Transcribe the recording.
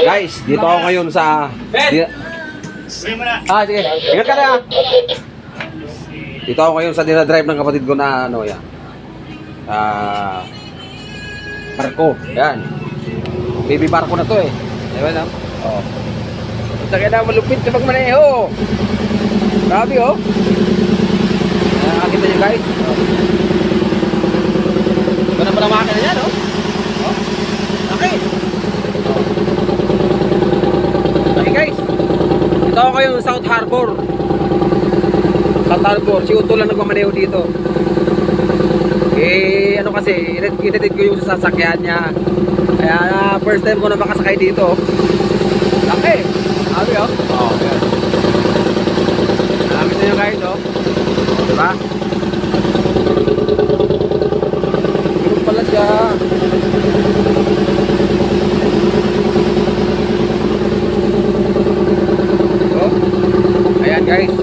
Guys, dito ako ngayon sa... Sige. Ingat ka na. Dito ako ngayon sa dinadrive ng kapatid ko na ano yan. Barko. Yan. Baby barko na to eh. Diba na? Oh. Saka na malupit sa pagmaneho. Grabe oh. Nakakita nyo guys. Oh. Ito na pala makina niya no? Oh. Okay. Okay guys. Ito ako ngayon sa South Harbor. South Harbor. Si Uto lang nagmamaneho dito. Eh, ano kasi, inedit ko yung sasakyan niya. Kaya first time ko na makasakay dito. Laki. Sabi oh. Oh, yan. Alam ito nyo guys oh. Diba? Ganun pala siya. Oh. Ayan guys.